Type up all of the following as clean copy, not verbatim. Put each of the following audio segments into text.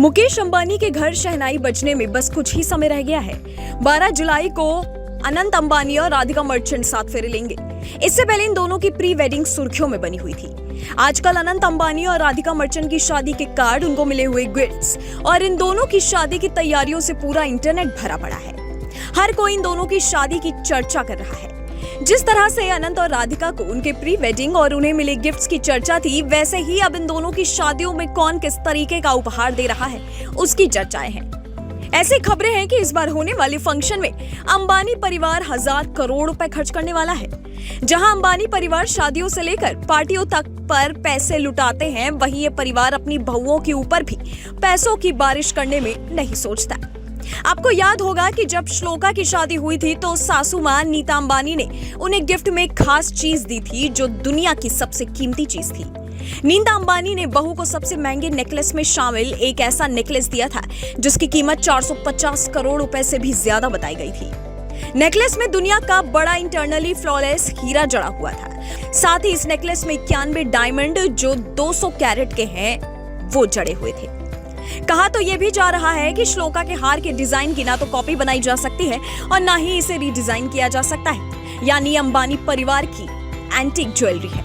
मुकेश अंबानी के घर शहनाई बजने में बस कुछ ही समय रह गया है। 12 जुलाई को अनंत अंबानी और राधिका मर्चेंट साथ फेरे लेंगे। इससे पहले इन दोनों की प्री वेडिंग सुर्खियों में बनी हुई थी। आजकल अनंत अंबानी और राधिका मर्चेंट की शादी के कार्ड, उनको मिले हुए गिफ्ट्स और इन दोनों की शादी की तैयारियों से पूरा इंटरनेट भरा पड़ा है। हर कोई इन दोनों की शादी की चर्चा कर रहा है। जिस तरह से अनंत और राधिका को उनके प्री वेडिंग और उन्हें मिले गिफ्ट्स की चर्चा थी, वैसे ही अब इन दोनों की शादियों में कौन किस तरीके का उपहार दे रहा है, उसकी चर्चाएं हैं। ऐसी खबरें हैं कि इस बार होने वाले फंक्शन में अंबानी परिवार 1000 करोड़ रुपए खर्च करने वाला है। जहां अंबानी परिवार शादियों से लेकर पार्टियों तक पर पैसे लुटाते हैं, वहीं ये परिवार अपनी बहुओं के ऊपर भी पैसों की बारिश करने में नहीं सोचता। आपको याद होगा कि जब श्लोका की शादी हुई थी तो सासू मां नीता अंबानी ने उन्हें गिफ्ट में एक खास चीज दी थी, जो दुनिया की सबसे कीमती चीज थी। नीता अंबानी ने बहू को सबसे महंगे नेकलेस में शामिल एक ऐसा नेकलेस दिया था जिसकी कीमत 450 करोड़ रुपए से भी ज्यादा बताई गई थी। नेकलेस में दुनिया का बड़ा इंटरनली फ्लॉलेस हीरा जड़ा हुआ था। साथ ही इस नेकलेस में 91 डायमंड, जो 200 कैरेट के हैं, वो जड़े हुए थे। कहा तो यह भी जा रहा है कि श्लोका के हार के डिजाइन की ना तो कॉपी बनाई जा सकती है और ना ही इसे रीडिजाइन किया जा सकता है, यानी अंबानी परिवार की एंटीक ज्वेलरी है।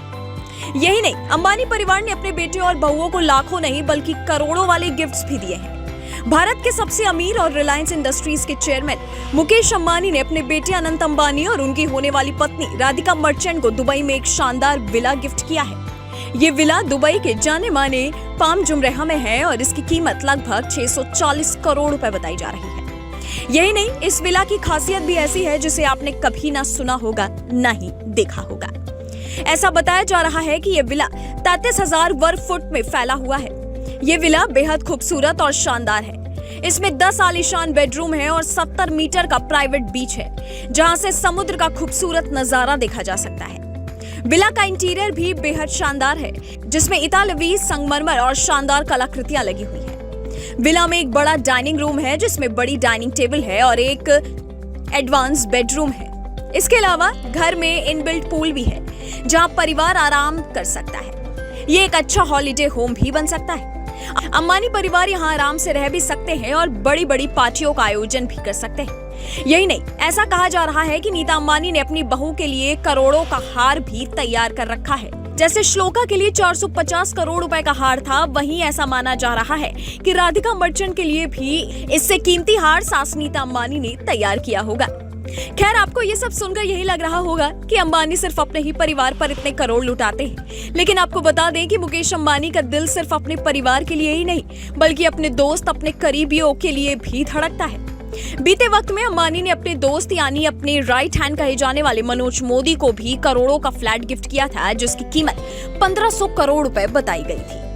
यही नहीं, अंबानी परिवार ने अपने बेटे और बहुओं को लाखों नहीं बल्कि करोड़ों वाले गिफ्ट्स भी दिए हैं। भारत के सबसे अमीर और रिलायंस इंडस्ट्रीज के चेयरमैन मुकेश अंबानी ने अपने बेटे अनंत अंबानी और उनकी होने वाली पत्नी राधिका मर्चेंट को दुबई में एक शानदार विला गिफ्ट किया है। ये विला दुबई के जाने माने पाम जुमरेहा में है और इसकी कीमत लगभग 640 करोड़ रुपए बताई जा रही है। यही नहीं, इस विला की खासियत भी ऐसी है जिसे आपने कभी ना सुना होगा, ना ही देखा होगा। ऐसा बताया जा रहा है कि यह विला 33,000 वर्ग फुट में फैला हुआ है। ये विला बेहद खूबसूरत और शानदार है। इसमें 10 आलीशान बेडरूम है और 70 मीटर का प्राइवेट बीच है, जहां से समुद्र का खूबसूरत नजारा देखा जा सकता है। विला का इंटीरियर भी बेहद शानदार है, जिसमें इतालवी संगमरमर और शानदार कलाकृतियां लगी हुई है। विला में एक बड़ा डाइनिंग रूम है, जिसमें बड़ी डाइनिंग टेबल है और एक एडवांस बेडरूम है। इसके अलावा घर में इनबिल्ट पूल भी है, जहां परिवार आराम कर सकता है। ये एक अच्छा हॉलिडे होम भी बन सकता है। अंबानी परिवार यहाँ आराम से रह भी सकते हैं और बड़ी बड़ी पार्टियों का आयोजन भी कर सकते हैं। यही नहीं, ऐसा कहा जा रहा है कि नीता अंबानी ने अपनी बहू के लिए करोड़ों का हार भी तैयार कर रखा है। जैसे श्लोका के लिए 450 करोड़ रुपए का हार था, वहीं ऐसा माना जा रहा है कि राधिका मर्चेंट के लिए भी इससे कीमती हार सास नीता अंबानी ने तैयार किया होगा। खैर, आपको ये सब सुनकर यही लग रहा होगा कि अंबानी सिर्फ अपने ही परिवार पर इतने करोड़ लुटाते हैं, लेकिन आपको बता दें कि मुकेश अंबानी का दिल सिर्फ अपने परिवार के लिए ही नहीं बल्कि अपने दोस्त, अपने करीबियों के लिए भी धड़कता है। बीते वक्त में अंबानी ने अपने दोस्त यानी अपने राइट हैंड कहे जाने वाले मनोज मोदी को भी करोड़ों का फ्लैट गिफ्ट किया था, जिसकी कीमत 1500 करोड़ रुपए बताई गई थी।